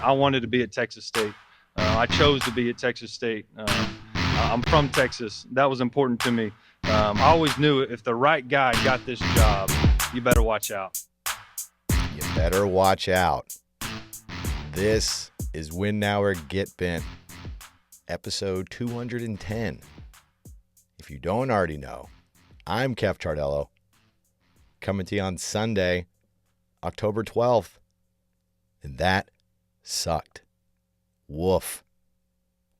I wanted to be at Texas State. I chose to be at Texas State. I'm from Texas. That was important to me. I always knew if the right guy got this job, you better watch out. You better watch out. This is Win Now or Get Bent, episode 210. If you don't already know, I'm Kev Chardello, coming to you on Sunday, October 12th. And that sucked. Woof.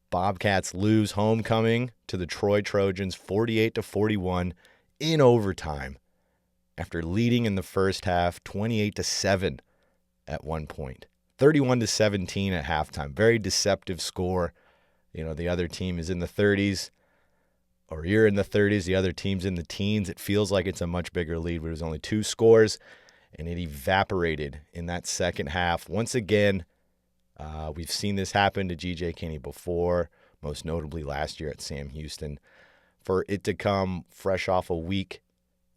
Bobcats lose homecoming to the Troy Trojans 48-41 in overtime after leading in the first half 28-7 at one point. 31-17 at halftime. Very deceptive score. You know, the other team is in the 30s, or you're in the 30s, the other team's in the teens. It feels like it's a much bigger lead, but it was only 2 scores, and it evaporated in that second half. Once again, we've seen this happen to G.J. Kinney before, most notably last year at Sam Houston. For it to come fresh off a week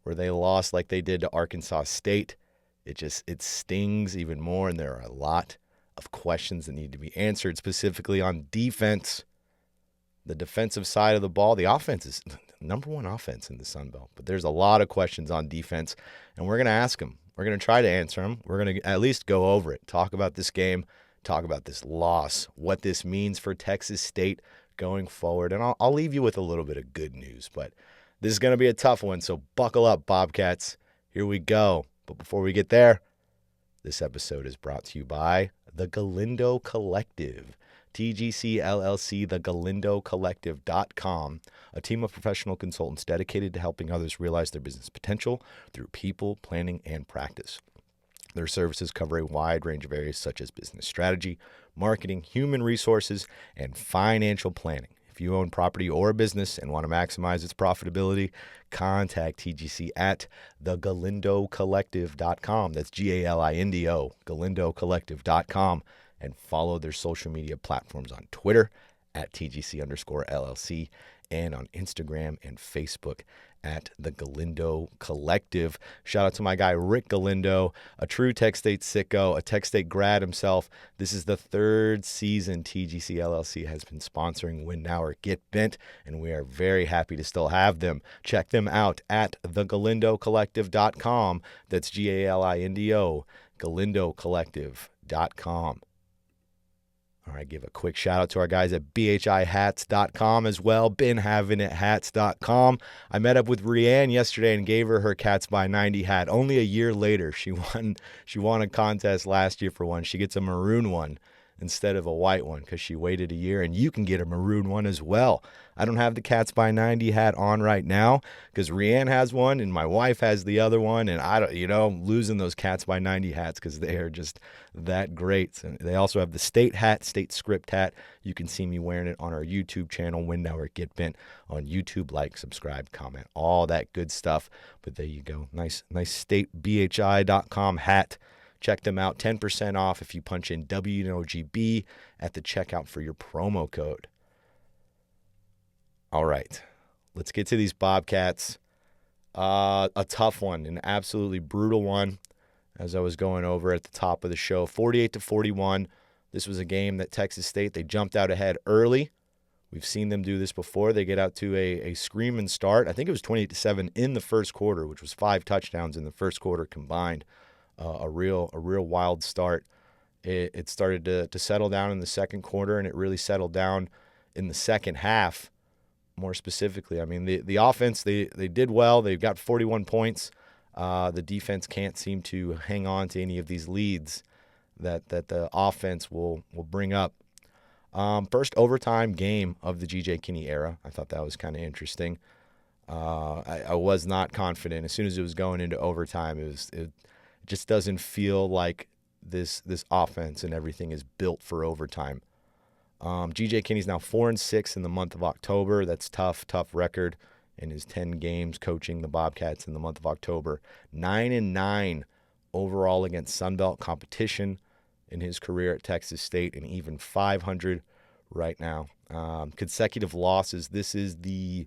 where they lost like they did to Arkansas State, it stings even more, and there are a lot of questions that need to be answered, specifically on defense. The defensive side of the ball, the offense is the number one offense in the Sun Belt, but there's a lot of questions on defense, and we're going to ask them. We're going to try to answer them. We're going to at least go over it, talk about this game, talk about this loss, what this means for Texas State going forward, and I'll leave you with a little bit of good news, but this is going to be a tough one, so buckle up, Bobcats. Here we go. But before we get there, this episode is brought to you by The Galindo Collective. TGC LLC, thegalindocollective.com, a team of professional consultants dedicated to helping others realize their business potential through people, planning, and practice. Their services cover a wide range of areas such as business strategy, marketing, human resources, and financial planning. If you own property or a business and want to maximize its profitability, contact TGC at thegalindocollective.com. That's Galindo, galindocollective.com. And follow their social media platforms on Twitter at TGC_LLC and on Instagram and Facebook at the Galindo Collective. Shout out to my guy Rick Galindo, a true Tech State sicko, a Tech State grad himself. This is the 3rd season TGC LLC has been sponsoring Win Now or Get Bent, and we are very happy to still have them. Check them out at thegalindocollective.com. That's Galindo, galindocollective.com. All right, give a quick shout out to our guys at bhihats.com as well, benhavinithats.com. I met up with Rianne yesterday and gave her Cats by 90 hat. Only a year later, she won a contest last year for one. She gets a maroon one instead of a white one because she waited a year, and you can get a maroon one as well. I don't have the Cats by 90 hat on right now because Rianne has one and my wife has the other one, and I'm losing those Cats by 90 hats because they are just that great. And they also have the state hat, state script hat. You can see me wearing it on our YouTube channel, Win Now or Get Bent on YouTube. Like, subscribe, comment, all that good stuff. But there you go. Nice statebhi.com hat. Check them out. 10% off if you punch in WNOGB at the checkout for your promo code. All right, let's get to these Bobcats. A tough one, an absolutely brutal one, as I was going over at the top of the show. 48-41. This was a game that Texas State, they jumped out ahead early. We've seen them do this before. They get out to a screaming start. I think it was 28-7 in the first quarter, which was 5 touchdowns in the first quarter combined. A real wild start. It started to settle down in the second quarter, and it really settled down in the second half. More specifically, I mean, the offense, they did well. They've got 41 points. The defense can't seem to hang on to any of these leads that the offense will bring up. First overtime game of the G.J. Kinney era. I thought that was kind of interesting. I was not confident. As soon as it was going into overtime, it just doesn't feel like this offense and everything is built for overtime. G.J. Kinney's now 4-6 in the month of October. That's tough record in his 10 games coaching the Bobcats in the month of October. 9-9 overall against Sunbelt competition in his career at Texas State, and even 500 right now. Consecutive losses. This is the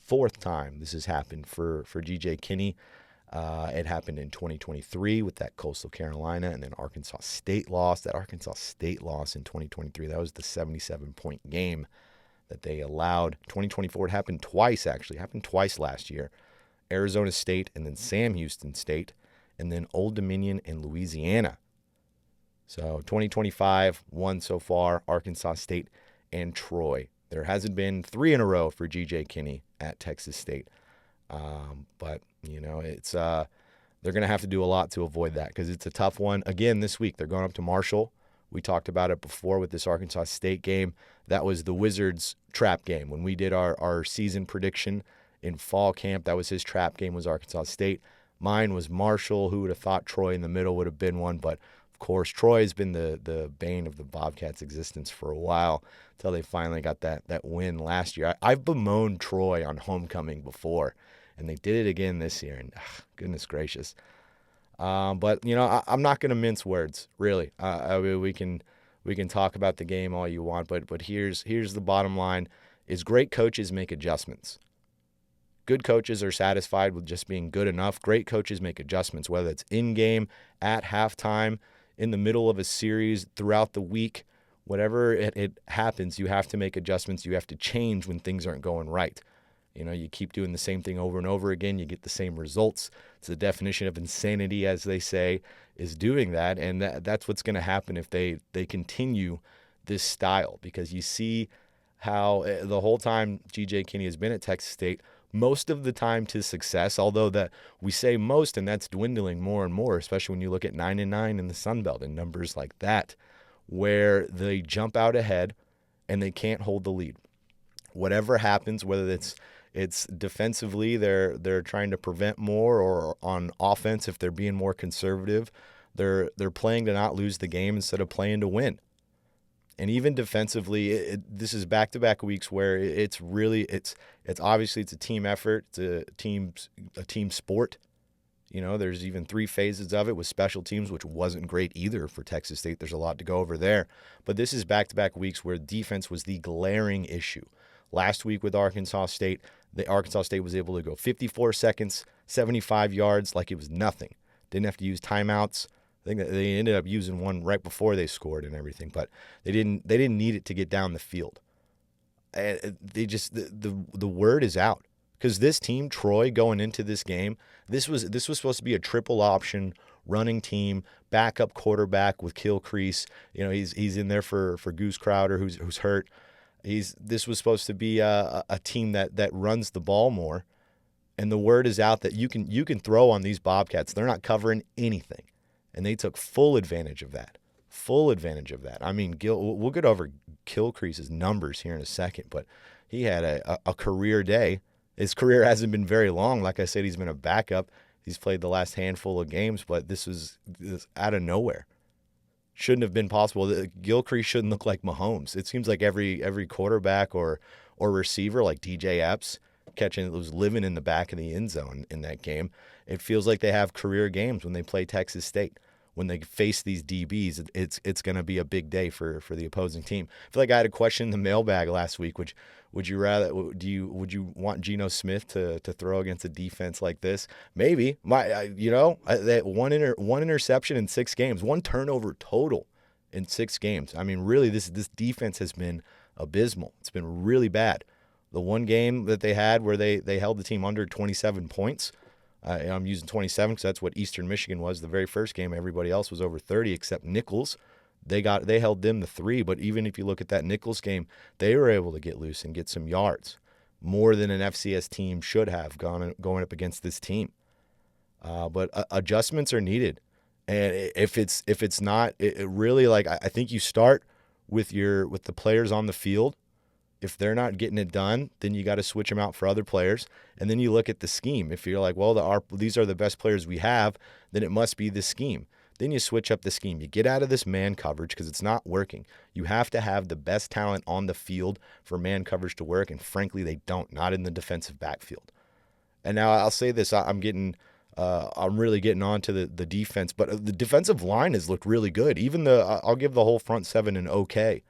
4th time this has happened for G.J. Kinney. It happened in 2023 with that Coastal Carolina and then Arkansas State loss. That Arkansas State loss in 2023, that was the 77-point game that they allowed. 2024, it happened twice, actually. It happened twice last year. Arizona State and then Sam Houston State and then Old Dominion and Louisiana. So 2025, one so far, Arkansas State and Troy. There hasn't been 3 in a row for G.J. Kinney at Texas State. But, it's they're going to have to do a lot to avoid that because it's a tough one. Again, this week, they're going up to Marshall. We talked about it before with this Arkansas State game. That was the Wizards' trap game. When we did our season prediction in fall camp, that was his trap game, was Arkansas State. Mine was Marshall. Who would have thought Troy in the middle would have been one? But, of course, Troy has been the bane of the Bobcats' existence for a while until they finally got that win last year. I've bemoaned Troy on homecoming before, and they did it again this year, and goodness gracious. But, I'm not going to mince words, really. We can talk about the game all you want, but here's the bottom line, is great coaches make adjustments. Good coaches are satisfied with just being good enough. Great coaches make adjustments, whether it's in-game, at halftime, in the middle of a series, throughout the week. Whatever it happens, you have to make adjustments. You have to change when things aren't going right. You keep doing the same thing over and over again, you get the same results. It's the definition of insanity, as they say, is doing that. And that's what's going to happen if they continue this style, because you see how the whole time G.J. Kinney has been at Texas State, most of the time to success, although that we say most, and that's dwindling more and more, especially when you look at 9-9 in the Sun Belt and numbers like that, where they jump out ahead and they can't hold the lead. Whatever happens, whether it's defensively, they're trying to prevent more, or on offense, if they're being more conservative, they're playing to not lose the game instead of playing to win. And even defensively, this is back-to-back weeks where it's obviously it's a team effort, it's a team sport. There's even 3 phases of it with special teams, which wasn't great either for Texas State. There's a lot to go over there. But this is back-to-back weeks where defense was the glaring issue. Last week with Arkansas State, Arkansas State was able to go 54 seconds, 75 yards like it was nothing. Didn't have to use timeouts. I think that they ended up using one right before they scored and everything, but they didn't need it to get down the field. They just the word is out, because this team, Troy, going into this game, this was supposed to be a triple option running team, backup quarterback with Kilcrease. He's in there for Goose Crowder, who's hurt. This was supposed to be a team that runs the ball more, and the word is out that you can throw on these Bobcats. They're not covering anything, and they took full advantage of that. I mean, we'll get over Kilcrease's numbers here in a second, but he had a career day. His career hasn't been very long. Like I said, he's been a backup. He's played the last handful of games, but this was out of nowhere. Shouldn't have been possible. Gilcrease shouldn't look like Mahomes. It seems like every quarterback or receiver, like DJ Epps, was living in the back of the end zone in that game. It feels like they have career games when they play Texas State. When they face these DBs, it's going to be a big day for the opposing team. I feel like I had a question in the mailbag last week. Would you want Geno Smith to throw against a defense like this? Maybe. That one interception in 6 games, 1 turnover total in 6 games. I mean, really, this defense has been abysmal. It's been really bad. The one game that they had where they held the team under 27 points. I'm using 27 because that's what Eastern Michigan was the very first game. Everybody else was over 30 except Nichols. They held them to 3, but even if you look at that Nichols game, they were able to get loose and get some yards, more than an FCS team should have going up against this team. But adjustments are needed, and if it's not, it really, like, I think you start with the players on the field. If they're not getting it done, then you got to switch them out for other players. And then you look at the scheme. If you're like, well, these are the best players we have, then it must be this scheme. Then you switch up the scheme. You get out of this man coverage because it's not working. You have to have the best talent on the field for man coverage to work, and frankly, they don't, not in the defensive backfield. And now I'll say this, I'm really getting on to the defense, but the defensive line has looked really good. Even I'll give the whole front 7 an okay.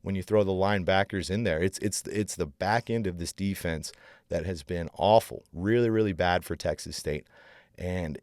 When you throw the linebackers in there, it's the back end of this defense that has been awful, really, really bad for Texas State. And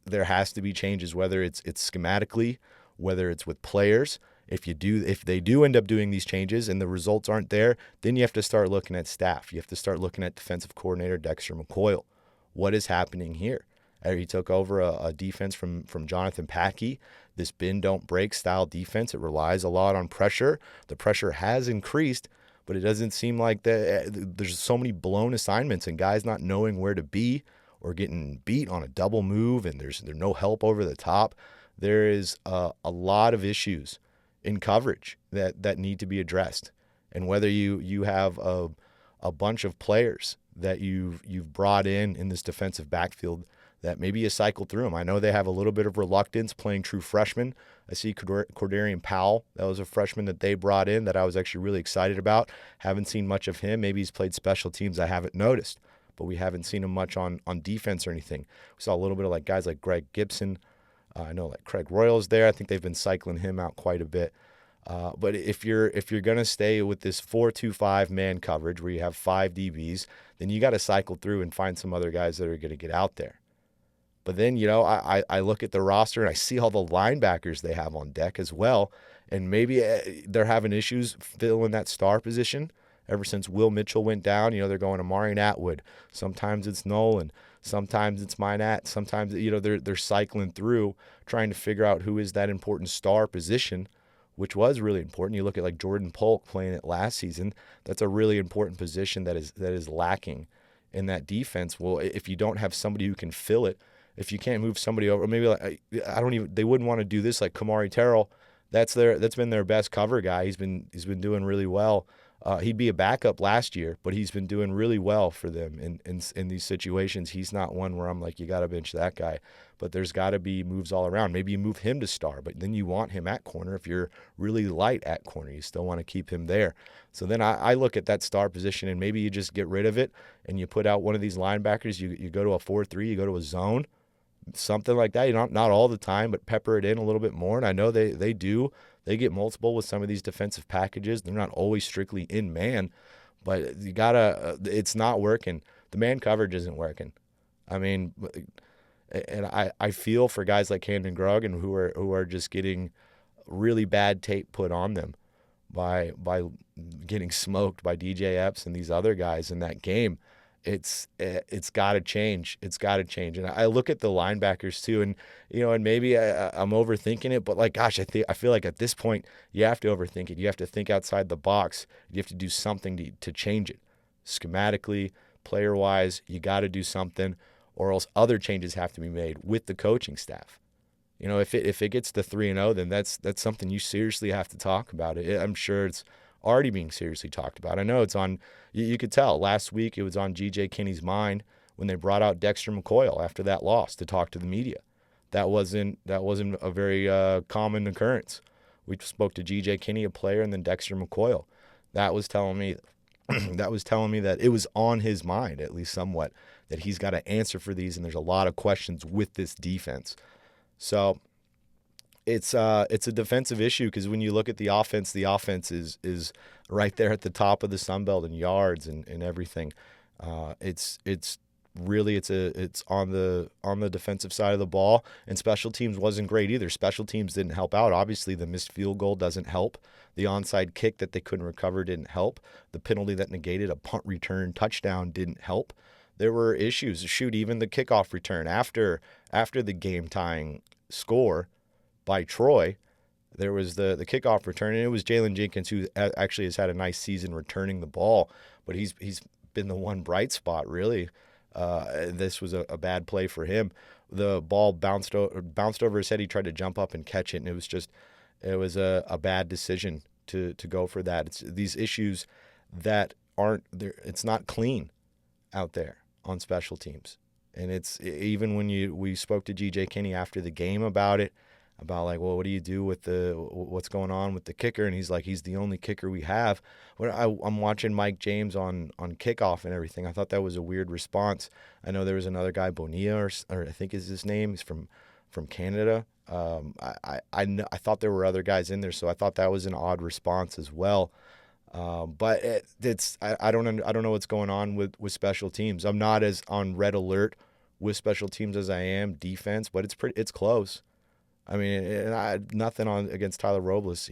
there has to be changes, whether it's schematically, whether it's with players. If they do end up doing these changes and the results aren't there, then you have to start looking at staff. You have to start looking at defensive coordinator Dexter McCoyle. What is happening here? He took over a defense from Jonathan Packey, this bend don't break style defense. It relies a lot on pressure. The pressure has increased, but it doesn't seem like there's so many blown assignments and guys not knowing where to be or getting beat on a double move, and there's no help over the top. There is a lot of issues in coverage that need to be addressed. And whether you have a bunch of players that you've brought in this defensive backfield that maybe you cycle through them. I know they have a little bit of reluctance playing true freshmen. I see Cordarian Powell. That was a freshman that they brought in that I was actually really excited about. Haven't seen much of him. Maybe he's played special teams. I haven't noticed. But we haven't seen him much on defense or anything. We saw a little bit of like guys like Greg Gibson. I know like Craig Royal's there. I think they've been cycling him out quite a bit. But if you're going to stay with this 4-2-5 man coverage where you have 5 DBs, then you got to cycle through and find some other guys that are going to get out there. But then, I look at the roster and I see all the linebackers they have on deck as well. And maybe they're having issues filling that star position. Ever since Will Mitchell went down, they're going to Amari Atwood. Sometimes it's Nolan. Sometimes it's Minat. Sometimes, they're cycling through trying to figure out who is that important star position, which was really important. You look at like Jordan Polk playing it last season. That's a really important position that is lacking in that defense. Well, if you don't have somebody who can fill it, if you can't move somebody over, maybe like they wouldn't want to do this like Kamari Terrell. That's been their best cover guy. He's been doing really well. He'd be a backup last year, but he's been doing really well for them in these situations. He's not one where I'm like, you got to bench that guy. But there's got to be moves all around. Maybe you move him to star, but then you want him at corner. If you're really light at corner, you still want to keep him there. So then I look at that star position, and maybe you just get rid of it, and you put out one of these linebackers. You go to a 4-3, you go to a zone, something like that. Not all the time, but pepper it in a little bit more. And I know they do. They get multiple with some of these defensive packages. They're not always strictly in man, but you gotta. It's not working. The man coverage isn't working. I mean, and I feel for guys like Camden Grogan who are just getting really bad tape put on them by getting smoked by DJ Epps and these other guys in that game. It's got to change. It's got to change. And I look at the linebackers too, and and maybe I'm overthinking it, but like, gosh, I feel like at this point you have to overthink it. You have to think outside the box. You have to do something to change it, schematically, player wise. You got to do something, or else other changes have to be made with the coaching staff. If it gets to 3-0, then that's something you seriously have to talk about. I'm sure it's already being seriously talked about. I know it's on, you could tell last week it was on G.J. Kinney's mind when they brought out Dexter McCoyle after that loss to talk to the media. That wasn't a very common occurrence. We spoke to G.J. Kinney, a player, and then Dexter McCoyle. That was telling me that it was on his mind, at least somewhat, that he's got to answer for these, and there's a lot of questions with this defense. So it's a defensive issue because when you look at the offense is right there at the top of the Sun Belt in yards and everything. It's on the defensive side of the ball, and special teams wasn't great either. Special teams didn't help out. Obviously, the missed field goal doesn't help. The onside kick that they couldn't recover didn't help. The penalty that negated a punt return touchdown didn't help. There were issues. Shoot, even the kickoff return after the game tying score by Troy, there was the kickoff return, and it was Jalen Jenkins who actually has had a nice season returning the ball, but he's been the one bright spot really. This was a bad play for him. The ball bounced over his head. He tried to jump up and catch it, and it was a bad decision to go for that. It's these issues that aren't there. It's not clean out there on special teams, and it's even when we spoke to G.J. Kinney after the game about it. About like, well, what do you do with what's going on with the kicker? And he's like, he's the only kicker we have. I'm watching Mike James on kickoff and everything. I thought that was a weird response. I know there was another guy, Bonilla, or I think is his name. He's from Canada. I thought there were other guys in there, so I thought that was an odd response as well. But I don't know what's going on with special teams. I'm not as on red alert with special teams as I am defense, but it's close. I mean, nothing on against Tyler Robles.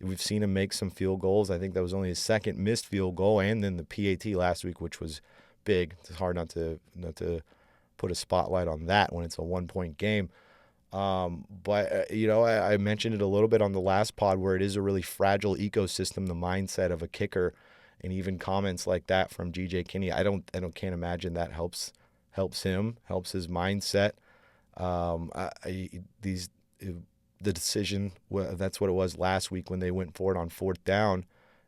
We've seen him make some field goals. I think that was only his second missed field goal, and then the PAT last week, which was big. It's hard not to put a spotlight on that when it's a 1-point game. But I mentioned it a little bit on the last pod where it is a really fragile ecosystem, the mindset of a kicker, and even comments like that from GJ Kinney. Can't imagine that helps him, helps his mindset. The decision, that's what it was last week when they went for it on 4th down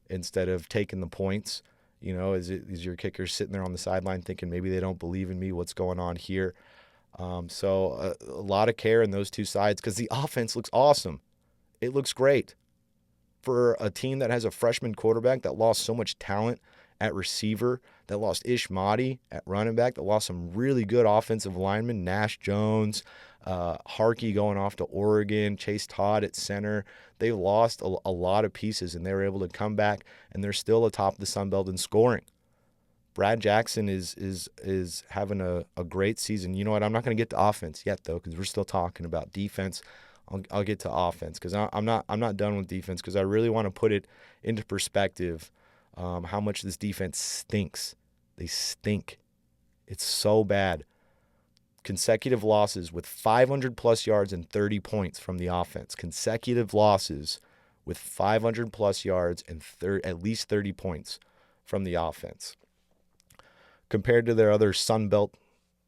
instead of taking the points. Is your kicker sitting there on the sideline thinking maybe they don't believe in me? What's going on here? So a lot of care in those two sides because the offense looks awesome. It looks great for a team that has a freshman quarterback that lost so much talent at receiver, that lost Ish Mahdi at running back, that lost some really good offensive linemen, Nash Jones, Harkey going off to Oregon, Chase Todd at center. They lost a lot of pieces, and they were able to come back, and they're still atop the Sun Belt in scoring. Brad Jackson is having a great season. You know what? I'm not going to get to offense yet, though, because we're still talking about defense. I'll get to offense because I'm not done with defense because I really want to put it into perspective how much this defense stinks. They stink. It's so bad. Consecutive losses with 500-plus yards and 30 points from the offense. Consecutive losses with 500-plus yards and at least 30 points from the offense. Compared to their other Sun Belt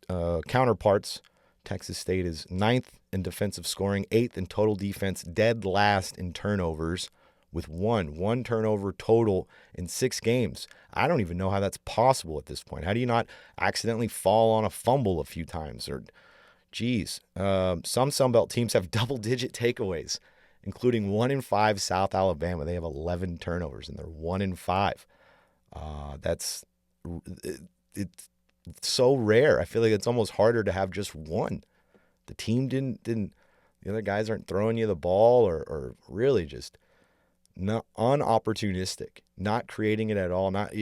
counterparts, Texas State is 9th in defensive scoring, 8th in total defense, dead last in turnovers with one turnover total in 6 games. I don't even know how that's possible at this point. How do you not accidentally fall on a fumble a few times? Some Sun Belt teams have double-digit takeaways, including 1-5 South Alabama. They have 11 turnovers, and they're 1-5. It's so rare. I feel like it's almost harder to have just one. The team didn't the other guys aren't throwing you the ball or really just not unopportunistic, not creating it at all. Not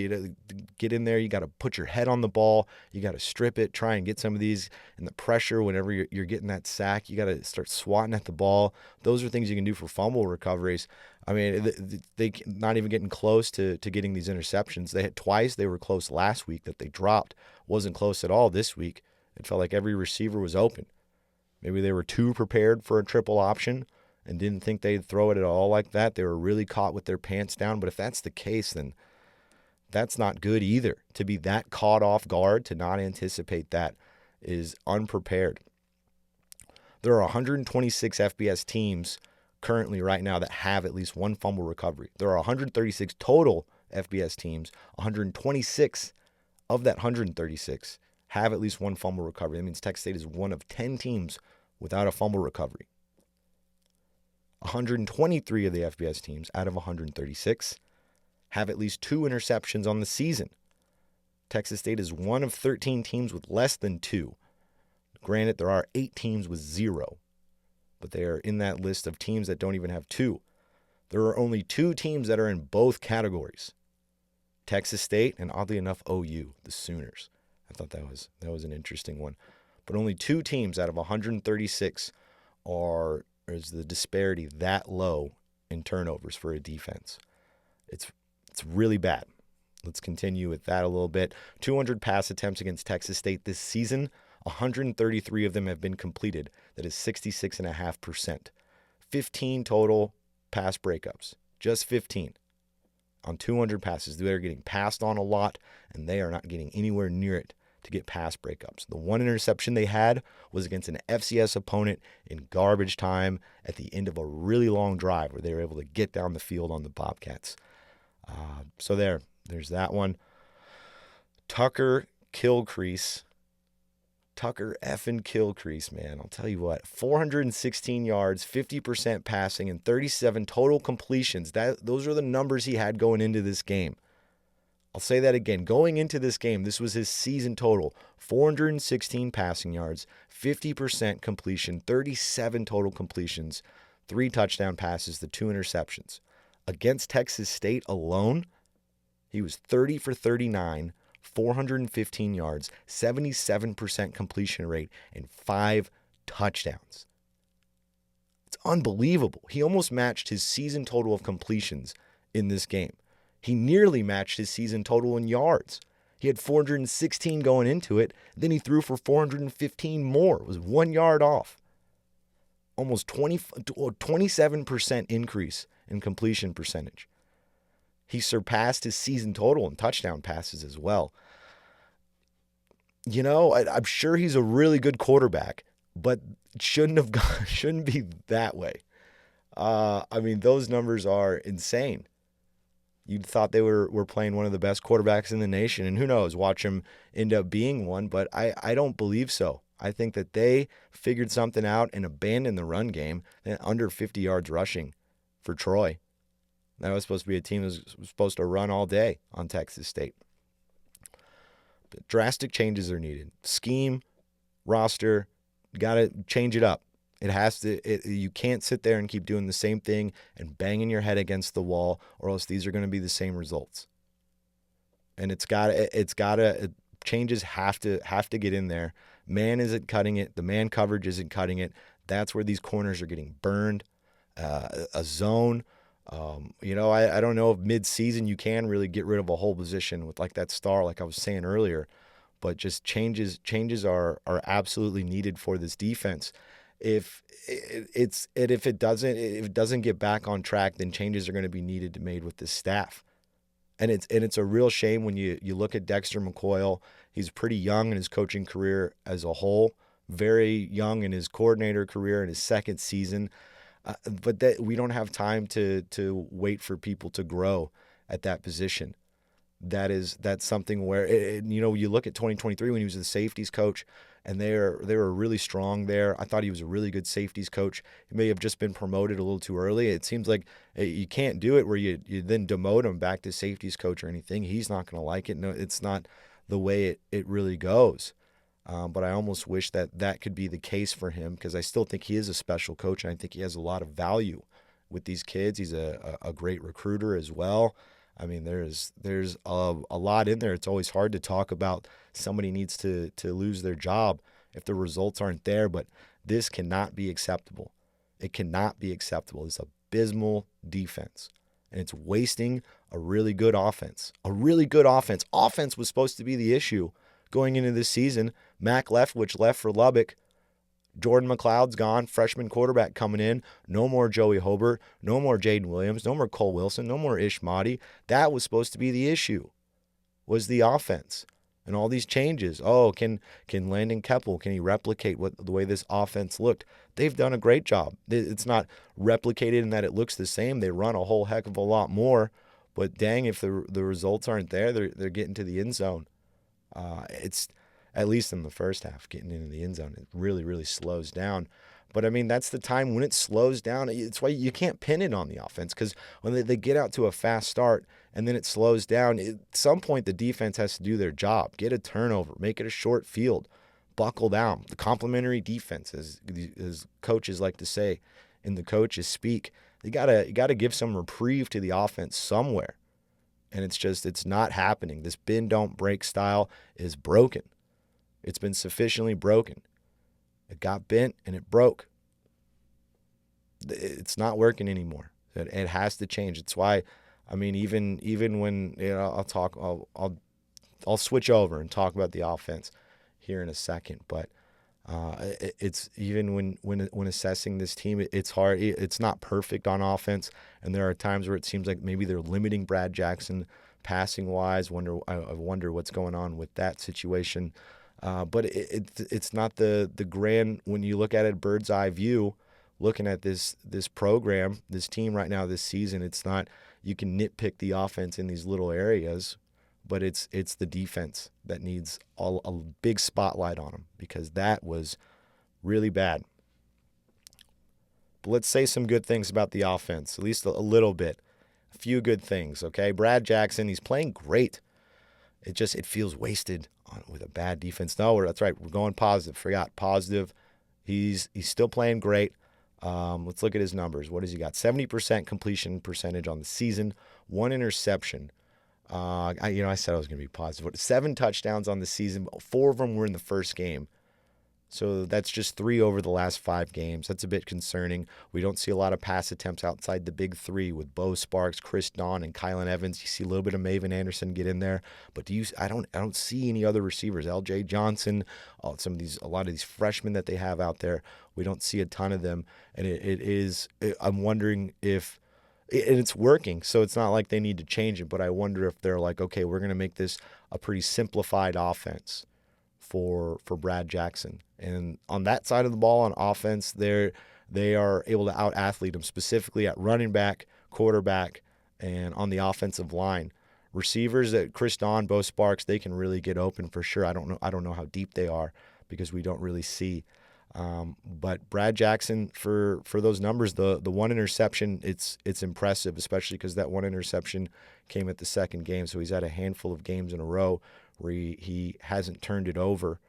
get in there, you got to put your head on the ball, you got to strip it, try and get some of these, and the pressure whenever you're getting that sack, you got to start swatting at the ball. Those are things you can do for fumble recoveries. I mean, they not even getting close to getting these interceptions. They had twice. They were close last week that they dropped. Wasn't close at all this week. It felt like every receiver was open. Maybe they were too prepared for a triple option and didn't think they'd throw it at all like that. They were really caught with their pants down. But if that's the case, then that's not good either. To be that caught off guard, to not anticipate that, is unprepared. There are 126 FBS teams currently right now that have at least one fumble recovery. There are 136 total FBS teams. 126 of that 136 have at least one fumble recovery. That means Texas State is one of 10 teams without a fumble recovery. 123 of the FBS teams out of 136 have at least 2 interceptions on the season. Texas State is one of 13 teams with less than 2. Granted, there are 8 teams with 0, but they are in that list of teams that don't even have 2. There are only 2 teams that are in both categories. Texas State and, oddly enough, OU, the Sooners. I thought that was an interesting one. But only 2 teams out of 136 is the disparity that low in turnovers for a defense. It's really bad. Let's continue with that a little bit. 200 pass attempts against Texas State this season. 133 of them have been completed. That is 66.5%. 15 total pass breakups. Just 15 on 200 passes. They're getting passed on a lot, and they are not getting anywhere near it to get pass breakups. The one interception they had was against an FCS opponent in garbage time at the end of a really long drive where they were able to get down the field on the Bobcats. So there's that one. Tucker Kilcrease, man. I'll tell you what, 416 yards, 50% passing, and 37 total completions. Those are the numbers he had going into this game. I'll say that again. Going into this game, this was his season total. 416 passing yards, 50% completion, 37 total completions, 3 touchdown passes, the 2 interceptions. Against Texas State alone, he was 30 for 39 415 yards, 77% completion rate, and 5 touchdowns. It's unbelievable. He almost matched his season total of completions in this game. He nearly matched his season total in yards. He had 416 going into it. Then he threw for 415 more. It was 1 yard off. Almost 27% increase in completion percentage. He surpassed his season total in touchdown passes as well. You know, I'm sure he's a really good quarterback, but it shouldn't be that way. I mean, those numbers are insane. You'd thought they were playing one of the best quarterbacks in the nation, and who knows, watch him end up being one, but I don't believe so. I think that they figured something out and abandoned the run game under 50 yards rushing for Troy. That was supposed to be a team that was supposed to run all day on Texas State. But drastic changes are needed. Scheme, roster, you got to change it up. It has to. You can't sit there and keep doing the same thing and banging your head against the wall, or else these are going to be the same results. And changes have to get in there. Man isn't cutting it. The man coverage isn't cutting it. That's where these corners are getting burned. A zone. I don't know if mid-season you can really get rid of a whole position with like that star, like I was saying earlier, but just changes are absolutely needed for this defense. If it doesn't get back on track, then changes are going to be needed to made with this staff. And it's a real shame when you look at Dexter McCoyle. He's pretty young in his coaching career as a whole, very young in his coordinator career in his second season. But that we don't have time to wait for people to grow at that position. That's something where you look at 2023 when he was the safeties coach, and they were really strong there. I thought he was a really good safeties coach. He may have just been promoted a little too early. It seems like you can't do it where you then demote him back to safeties coach or anything. He's not going to like it. No, it's not the way it really goes. But I almost wish that could be the case for him, because I still think he is a special coach, and I think he has a lot of value with these kids. He's a great recruiter as well. I mean, there's a lot in there. It's always hard to talk about somebody needs to lose their job if the results aren't there, but this cannot be acceptable. It cannot be acceptable. It's abysmal defense, and it's wasting a really good offense. A really good offense. Offense was supposed to be the issue going into this season. Mac Leftwich left for Lubbock. Jordan McLeod's gone, freshman quarterback coming in. No more Joey Hobart. No more Jaden Williams. No more Cole Wilson. No more Ish Mahdi. That was supposed to be the issue, was the offense. And all these changes. Oh, can Landon Keppel, can he replicate the way this offense looked? They've done a great job. It's not replicated in that it looks the same. They run a whole heck of a lot more. But dang, if the results aren't there, they're getting to the end zone. It's at least in the first half, getting into the end zone, it really, really slows down. But, I mean, that's the time when it slows down. It's why you can't pin it on the offense, because when they get out to a fast start and then it slows down, at some point the defense has to do their job. Get a turnover. Make it a short field. Buckle down. The complementary defense, as coaches like to say in the coaches speak, you gotta give some reprieve to the offense somewhere. And it's not happening. This bend, don't break style is broken. It's been sufficiently broken. It got bent and it broke. It's not working anymore. It has to change. It's why, I mean, even when I'll switch over and talk about the offense here in a second. But it's even when assessing this team, it's hard. It's not perfect on offense, and there are times where it seems like maybe they're limiting Brad Jackson passing wise. I wonder what's going on with that situation. But it's not the grand, when you look at it bird's eye view, looking at this program, this team right now this season. It's not, you can nitpick the offense in these little areas, but it's the defense that needs a big spotlight on them, because that was really bad. But let's say some good things about the offense, at least a little bit. A few good things, okay? Brad Jackson, he's playing great. It feels wasted with a bad defense. No, that's right. We're going positive. Forgot positive. He's still playing great. Let's look at his numbers. What has he got? 70% completion percentage on the season. 1 interception. I said I was going to be positive. 7 touchdowns on the season. 4 of them were in the first game. So that's just 3 over the last 5 games. That's a bit concerning. We don't see a lot of pass attempts outside the big 3 with Bo Sparks, Chris Don, and Kylan Evans. You see a little bit of Maven Anderson get in there, but I don't see any other receivers. L.J. Johnson, a lot of these freshmen that they have out there. We don't see a ton of them, and I'm wondering if. And it's working, so it's not like they need to change it. But I wonder if they're like, okay, we're going to make this a pretty simplified offense for Brad Jackson. And on that side of the ball, on offense, they are able to out-athlete him, specifically at running back, quarterback, and on the offensive line. Receivers, that Chris Don, Bo Sparks, they can really get open for sure. I don't know how deep they are because we don't really see. But Brad Jackson, for those numbers, the 1 interception, it's impressive, especially because that 1 interception came at the second game. So he's had a handful of games in a row where he hasn't turned it over.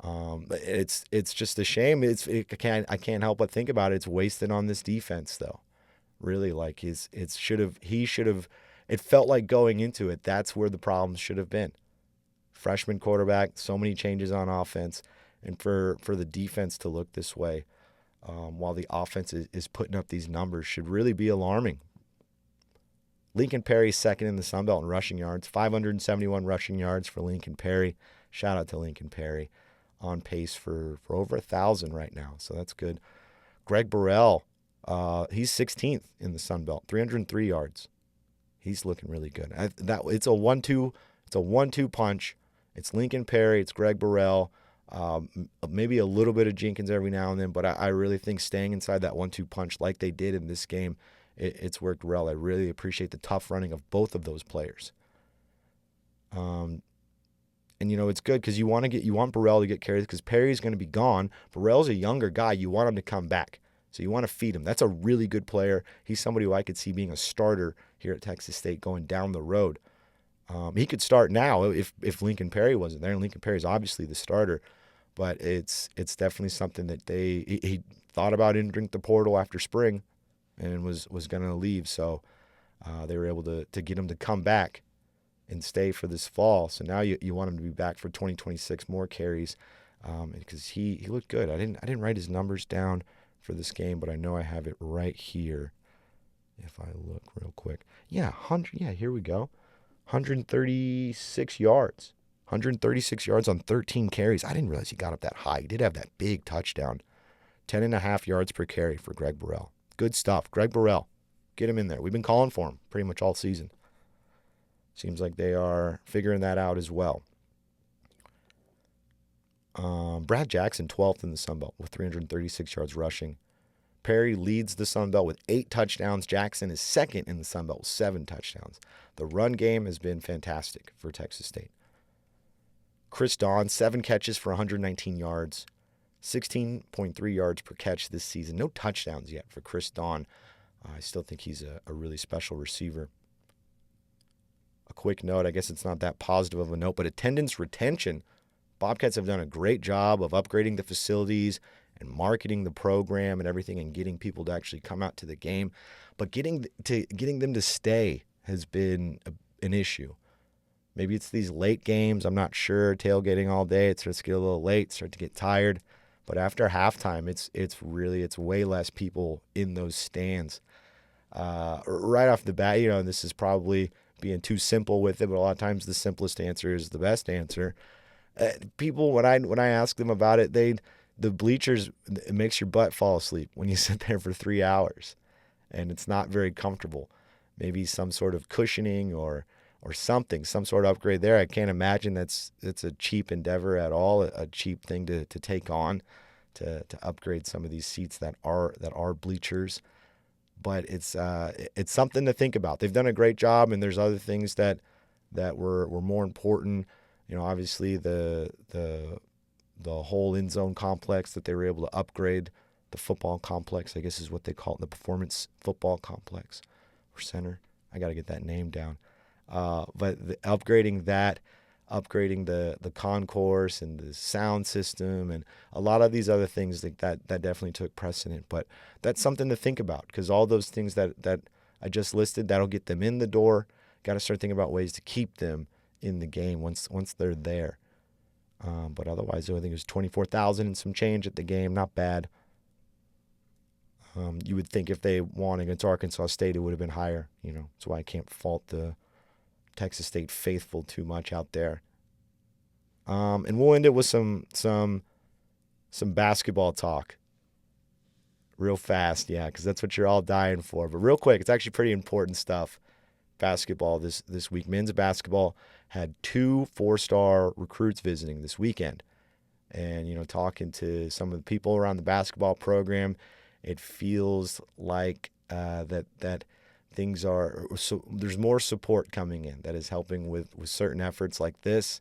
It's just a shame. I can't help but think about it. It's wasted on this defense, though. Really, like he should have. It felt like going into it, that's where the problems should have been. Freshman quarterback, so many changes on offense. And for the defense to look this way while the offense is putting up these numbers should really be alarming. Lincoln Perry second in the Sun Belt in rushing yards, 571 rushing yards for Lincoln Perry. Shout out to Lincoln Perry, on pace for over 1,000 right now, so that's good. Greg Burrell, he's 16th in the Sun Belt, 303 yards. He's looking really good. It's a 1-2. It's a 1-2 punch. It's Lincoln Perry. It's Greg Burrell. Maybe a little bit of Jenkins every now and then, but I really think staying inside that 1-2 punch like they did in this game, it's worked well. I really appreciate the tough running of both of those players. And it's good because you want Burrell to get carries because Perry's going to be gone. Burrell's a younger guy. You want him to come back, so you want to feed him. That's a really good player. He's somebody who I could see being a starter here at Texas State going down the road. He could start now if Lincoln Perry wasn't there, and Lincoln Perry's obviously the starter. But it's definitely something that he thought about entering the portal after spring and was going to leave. So they were able to get him to come back and stay for this fall. So now you want him to be back for 2026, more carries because he looked good. I didn't write his numbers down for this game, but I know I have it right here. If I look real quick. Yeah, here we go. 136 yards. 136 yards on 13 carries. I didn't realize he got up that high. He did have that big touchdown. 10.5 yards per carry for Greg Burrell. Good stuff. Greg Burrell, get him in there. We've been calling for him pretty much all season. Seems like they are figuring that out as well. Brad Jackson, 12th in the Sun Belt with 336 yards rushing. Perry leads the Sun Belt with 8 touchdowns. Jackson is second in the Sun Belt with 7 touchdowns. The run game has been fantastic for Texas State. Chris Don, 7 catches for 119 yards, 16.3 yards per catch this season. No touchdowns yet for Chris Don. I still think he's a really special receiver. A quick note, I guess it's not that positive of a note, but attendance retention. Bobcats have done a great job of upgrading the facilities and marketing the program and everything and getting people to actually come out to the game. But getting them to stay has been an issue. Maybe it's these late games. I'm not sure. Tailgating all day. It starts to get a little late. Start to get tired. But after halftime, it's way less people in those stands. Right off the bat, this is probably being too simple with it, but a lot of times the simplest answer is the best answer. People, when I ask them about it, the bleachers, it makes your butt fall asleep when you sit there for 3 hours, and it's not very comfortable. Maybe some sort of cushioning or something, some sort of upgrade there. I can't imagine it's a cheap endeavor at all, a cheap thing to take on, to upgrade some of these seats that are bleachers. But it's something to think about. They've done a great job, and there's other things that were more important. Obviously the whole end zone complex that they were able to upgrade, the football complex, I guess is what they call it, the performance football complex or center. I got to get that name down. But upgrading the concourse and the sound system and a lot of these other things that definitely took precedent. But that's something to think about because all those things that I just listed, that'll get them in the door. got to start thinking about ways to keep them in the game once they're there. But otherwise, I think it was 24,000 and some change at the game. Not bad. You would think if they won against Arkansas State, it would have been higher. That's why I can't fault the Texas State faithful too much out there. And we'll end it with some basketball talk. Real fast, yeah, because that's what you're all dying for. But real quick, it's actually pretty important stuff. Basketball this week. Men's basketball had 2 4-star recruits visiting this weekend. And, talking to some of the people around the basketball program, it feels like that things are so there's more support coming in that is helping with certain efforts like this,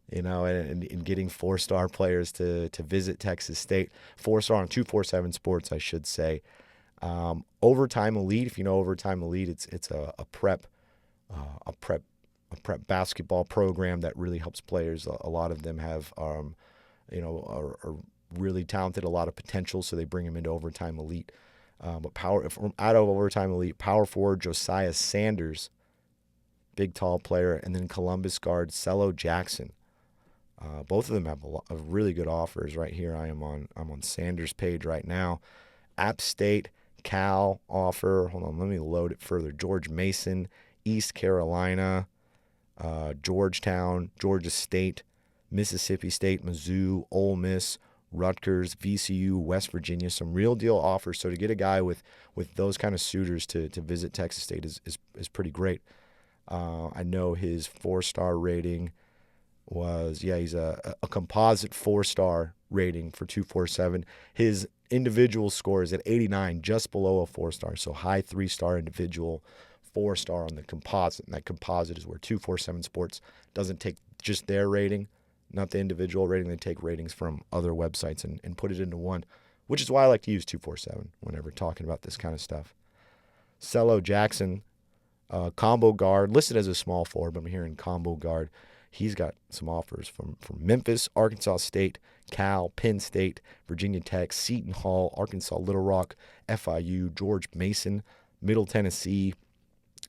and getting 4-star players to visit Texas State. 4-star on 247 Sports, I should say. Overtime Elite, if you know Overtime Elite, it's a prep basketball program that really helps players. A lot of them have are really talented, a lot of potential, so they bring them into Overtime Elite. But out of Overtime Elite, power forward Josiah Sanders, big tall player, and then Columbus guard Cello Jackson. Both of them have of really good offers right here. I'm on Sanders' page right now. App State, Cal offer. Hold on, let me load it further. George Mason, East Carolina, Georgetown, Georgia State, Mississippi State, Mizzou, Ole Miss, Rutgers, VCU, West Virginia. Some real deal offers. So to get a guy with those kind of suitors to visit Texas State is pretty great. I know his 4-star rating was, he's a composite 4-star rating for 247. His individual score is at 89, just below a 4-star. So high 3-star individual, 4-star on the composite. And that composite is where 247 Sports doesn't take just their rating, not the individual rating. They take ratings from other websites and put it into one, which is why I like to use 247 whenever talking about this kind of stuff. Cello Jackson, combo guard, listed as a small forward, but I'm hearing combo guard. He's got some offers from Memphis, Arkansas State, Cal, Penn State, Virginia Tech, Seton Hall, Arkansas Little Rock, FIU, George Mason, Middle Tennessee,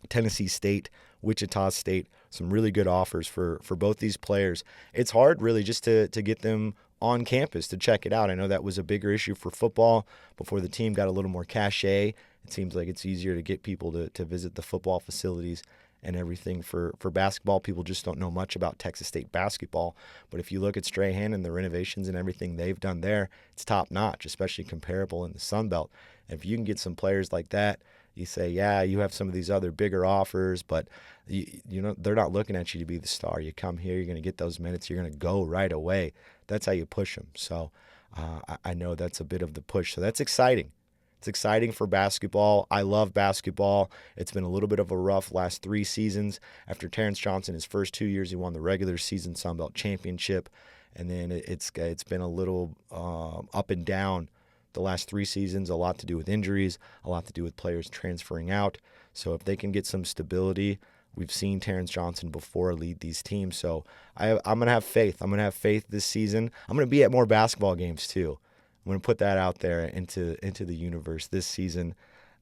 Tennessee State, Wichita State. Some really good offers for both these players. It's hard really just to get them on campus to check it out. I know that was a bigger issue for football before the team got a little more cachet. It seems like it's easier to get people to visit the football facilities and everything. For basketball, people just don't know much about Texas State basketball. But if you look at Strahan and the renovations and everything they've done there, it's top-notch, especially comparable in the Sun Belt. And if you can get some players like that, you say, you have some of these other bigger offers, but they're not looking at you to be the star. You come here, you're going to get those minutes, you're going to go right away. That's how you push them. So I know that's a bit of the push. So that's exciting. It's exciting for basketball. I love basketball. It's been a little bit of a rough last 3 seasons. After Terrence Johnson, his first 2 years, he won the regular season Sun Belt Championship. And then it's been a little up and down the last 3 seasons, a lot to do with injuries, a lot to do with players transferring out. So if they can get some stability, we've seen Terrence Johnson before lead these teams. So I'm going to have faith. I'm going to have faith this season. I'm going to be at more basketball games too. I'm going to put that out there into the universe this season.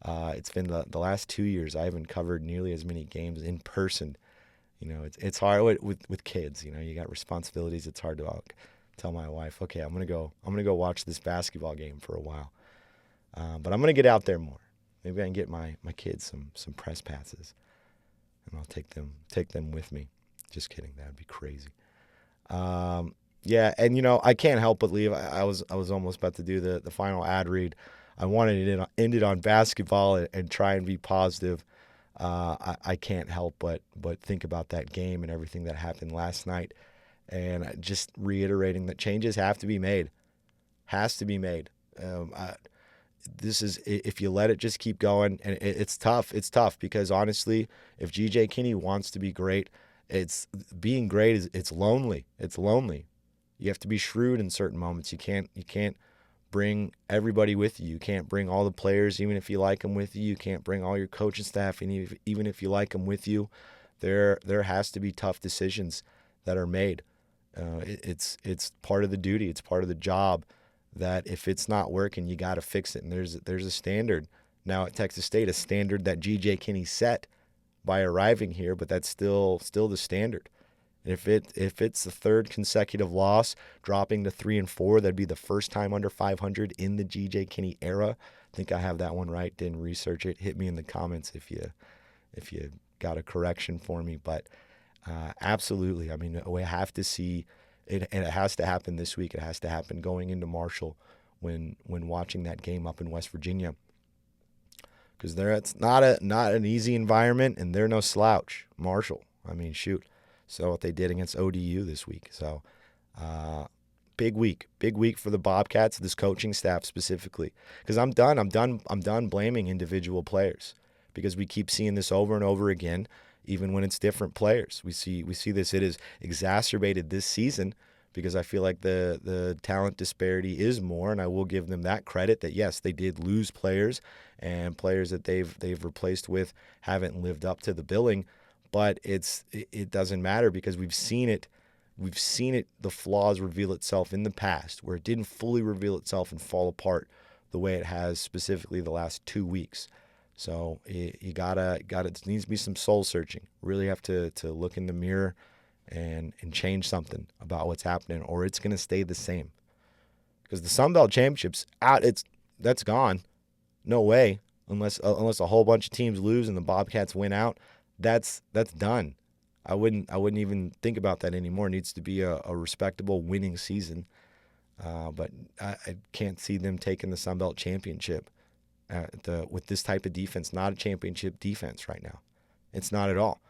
It's been the last 2 years I haven't covered nearly as many games in person. It's hard with kids. You got responsibilities. It's hard to tell my wife, okay, I'm gonna go watch this basketball game for a while. But I'm gonna get out there more. Maybe I can get my kids some press passes, and I'll take them with me. Just kidding. That'd be crazy. And I can't help but leave. I was almost about to do the final ad read. I wanted to end it on basketball and try and be positive. I can't help but think about that game and everything that happened last night, and just reiterating that changes have to be made. Has to be made. This is, if you let it just keep going, and it's tough. It's tough because honestly, if G.J. Kinney wants to be great, being great it's lonely. It's lonely. You have to be shrewd in certain moments. You can't bring everybody with you. You can't bring all the players, even if you like them, with you. You can't bring all your coaching staff, and even if you like them, with you. There has to be tough decisions that are made. It's part of the duty. It's part of the job that if it's not working, you got to fix it. And there's a standard now at Texas State, a standard that G.J. Kinney set by arriving here, but that's still the standard. If it's the third consecutive loss, dropping to 3-4, that'd be the first time under 500 in the G.J. Kinney era. I think I have that one right. Didn't research it. Hit me in the comments if you got a correction for me. But absolutely, I mean, we have to see it, and it has to happen this week. It has to happen going into Marshall when watching that game up in West Virginia, because it's not an easy environment, and they're no slouch. Marshall, I mean, shoot. So what they did against ODU this week. So big week for the Bobcats, this coaching staff specifically. Because I'm done blaming individual players, because we keep seeing this over and over again, even when it's different players. We see this. It is exacerbated this season because I feel like the talent disparity is more, and I will give them that credit that yes, they did lose players, and players that they've replaced with haven't lived up to the billing. But it doesn't matter, because we've seen it, the flaws reveal itself in the past, where it didn't fully reveal itself and fall apart the way it has specifically the last 2 weeks. So it needs to be some soul searching. Really have to look in the mirror and change something about what's happening, or it's going to stay the same. Because the Sun Belt Championships that's gone. No way, unless a whole bunch of teams lose and the Bobcats win out. That's done. I wouldn't even think about that anymore. It needs to be a respectable winning season. But I can't see them taking the Sun Belt Championship with this type of defense. Not a championship defense right now. It's not at all.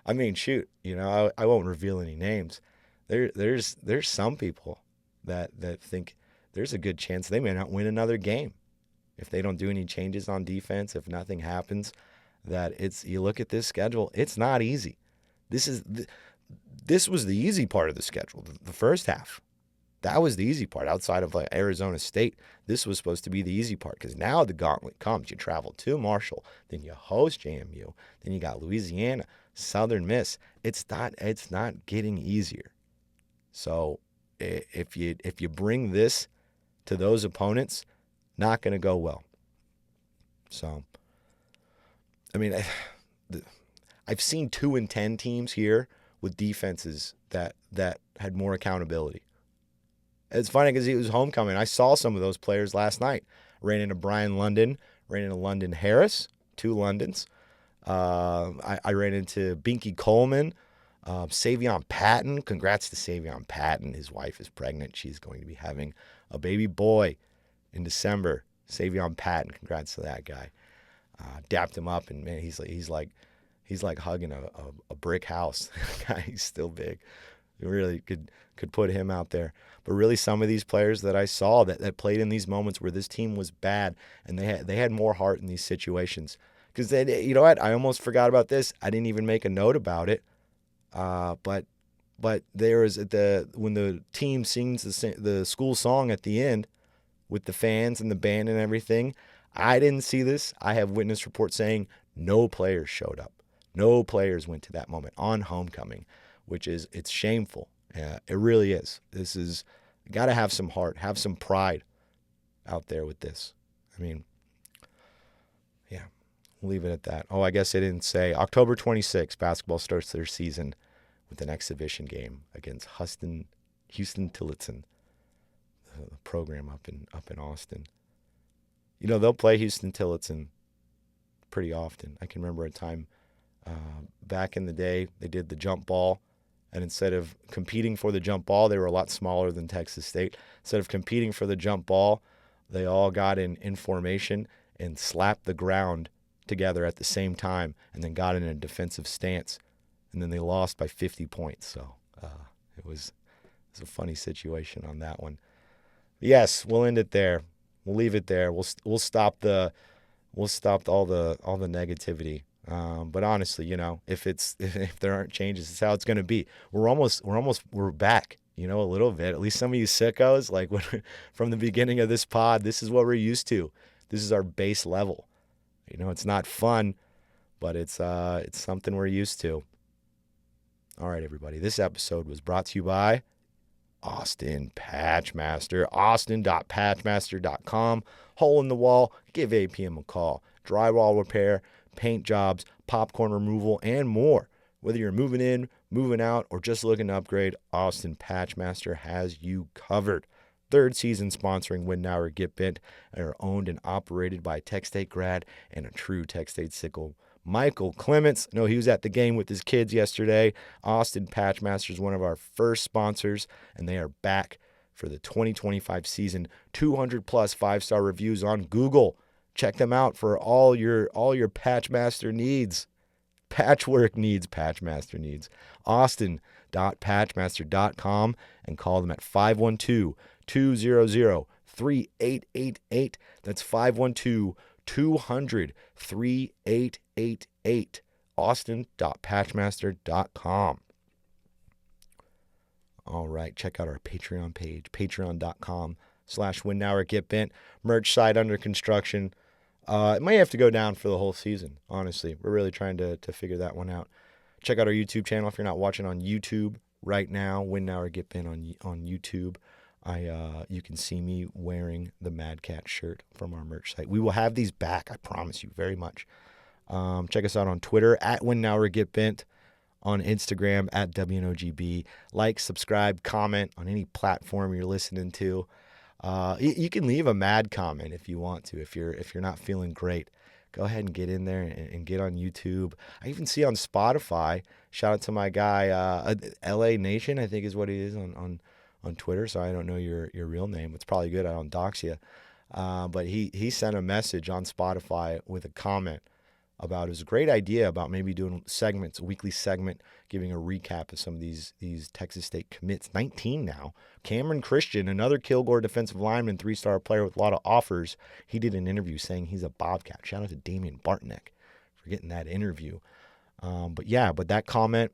I mean, shoot, I won't reveal any names. There's some people that think there's a good chance they may not win another game if they don't do any changes on defense, if nothing happens. You look at this schedule, it's not easy. This was the easy part of the schedule, the first half. That was the easy part. Outside of like Arizona State, this was supposed to be the easy part, because now the gauntlet comes. You travel to Marshall, then you host JMU, then you got Louisiana, Southern Miss. It's not getting easier. So if you bring this to those opponents, not going to go well. So, I mean, I've seen 2-10 teams here with defenses that had more accountability. It's funny because it was homecoming. I saw some of those players last night. Ran into Brian London, ran into London Harris, 2 Londons. I ran into Binky Coleman, Savion Patton. Congrats to Savion Patton. His wife is pregnant. She's going to be having a baby boy in December. Savion Patton, congrats to that guy. Dapped him up, and man, he's like hugging a brick house. He's still big. You really could put him out there. But really, some of these players that I saw that played in these moments where this team was bad, and they had more heart in these situations. Because you know what? I almost forgot about this. I didn't even make a note about it. But there is when the team sings the school song at the end with the fans and the band and everything. I didn't see this. I have witness reports saying no players showed up. No players went to that moment on homecoming, it's shameful. It really is. This is, got to have some heart, have some pride out there with this. I mean, yeah, we'll leave it at that. Oh, I guess I didn't say October 26th, basketball starts their season with an exhibition game against Houston Tillotson, the program up in Austin. They'll play Houston Tillotson pretty often. I can remember a time back in the day, they did the jump ball, and instead of competing for the jump ball, they were a lot smaller than Texas State. Instead of competing for the jump ball, they all got in formation and slapped the ground together at the same time, and then got in a defensive stance, and then they lost by 50 points. So it was a funny situation on that one. Yes, we'll end it there. We'll leave it there. We'll stop all the negativity. But honestly, if there aren't changes, it's how it's going to be. We're back, a little bit. At least some of you sickos, like from the beginning of this pod, this is what we're used to. This is our base level. It's not fun, but it's something we're used to. All right, everybody. This episode was brought to you by Austin Patchmaster, austin.patchmaster.com. Hole in the wall, give APM a call. Drywall repair, paint jobs, popcorn removal, and more. Whether you're moving in, moving out, or just looking to upgrade, Austin Patchmaster has you covered. Third season sponsoring Win Now or Get Bent, and are owned and operated by a Tech State grad and a true Tech State sickle, Michael Clements. No, he was at the game with his kids yesterday. Austin Patchmaster is one of our first sponsors, and they are back for the 2025 season. 200 plus 5-star reviews on Google. Check them out for all your Patchmaster needs. Patchwork needs, Patchmaster needs. Austin.patchmaster.com and call them at 512-200-3888. That's 512-200-3888. Austin.patchmaster.com. All right, check out our Patreon page, patreon.com/WinNowOrGetBent. Merch site under construction. It might have to go down for the whole season, honestly. We're really trying to figure that one out. Check out our YouTube channel if you're not watching on YouTube right now. Win Now or Get Bent on YouTube. You can see me wearing the Mad Cat shirt from our merch site. We will have these back, I promise you very much. Check us out on Twitter at Win Now or Get Bent, on Instagram at WNOGB. Like, subscribe, comment on any platform you're listening to. You can leave a mad comment if you want to. If you're not feeling great, go ahead and get in there and get on YouTube. I even see on Spotify. Shout out to my guy, LA Nation, I think is what he is on Twitter. So I don't know your real name. It's probably good. I don't dox you. But he sent a message on Spotify with a comment about, it was a great idea about maybe doing segments, a weekly segment, giving a recap of some of these Texas State commits. 19 now. Cameron Christian, another Kilgore defensive lineman, 3-star player with a lot of offers. He did an interview saying he's a Bobcat. Shout out to Damian Bartneck for getting that interview. But that comment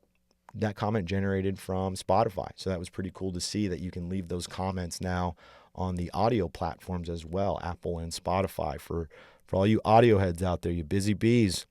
generated from Spotify. So that was pretty cool to see that you can leave those comments now on the audio platforms as well, Apple and Spotify, for all you audio heads out there, you busy bees.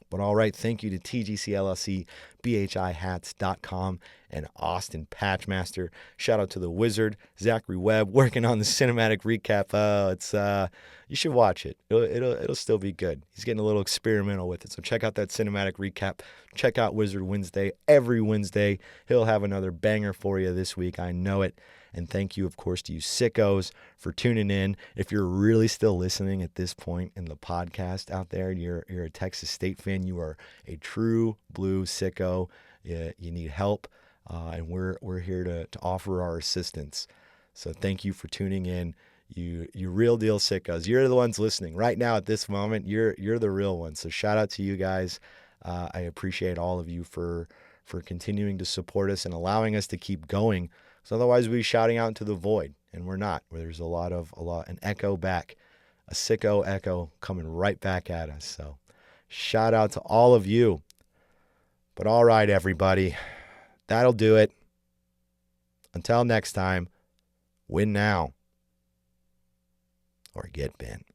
But all right, thank you to TGC LLC, BHIHats.com, and Austin Patchmaster. Shout out to the Wizard, Zachary Webb, working on the cinematic recap. You should watch it. It'll still be good. He's getting a little experimental with it. So check out that cinematic recap. Check out Wizard Wednesday. Every Wednesday, he'll have another banger for you this week. I know it. And thank you, of course, to you sickos for tuning in. If you're really still listening at this point in the podcast out there, and you're a Texas State fan, you are a true blue sicko. You need help, and we're here to offer our assistance. So thank you for tuning in. You real deal sickos. You're the ones listening right now at this moment. You're the real ones. So shout out to you guys. I appreciate all of you for continuing to support us and allowing us to keep going. So otherwise we'd be shouting out into the void, and we're not. Where there's an echo back, a sicko echo coming right back at us. So shout out to all of you. But all right, everybody, that'll do it. Until next time, win now or get bent.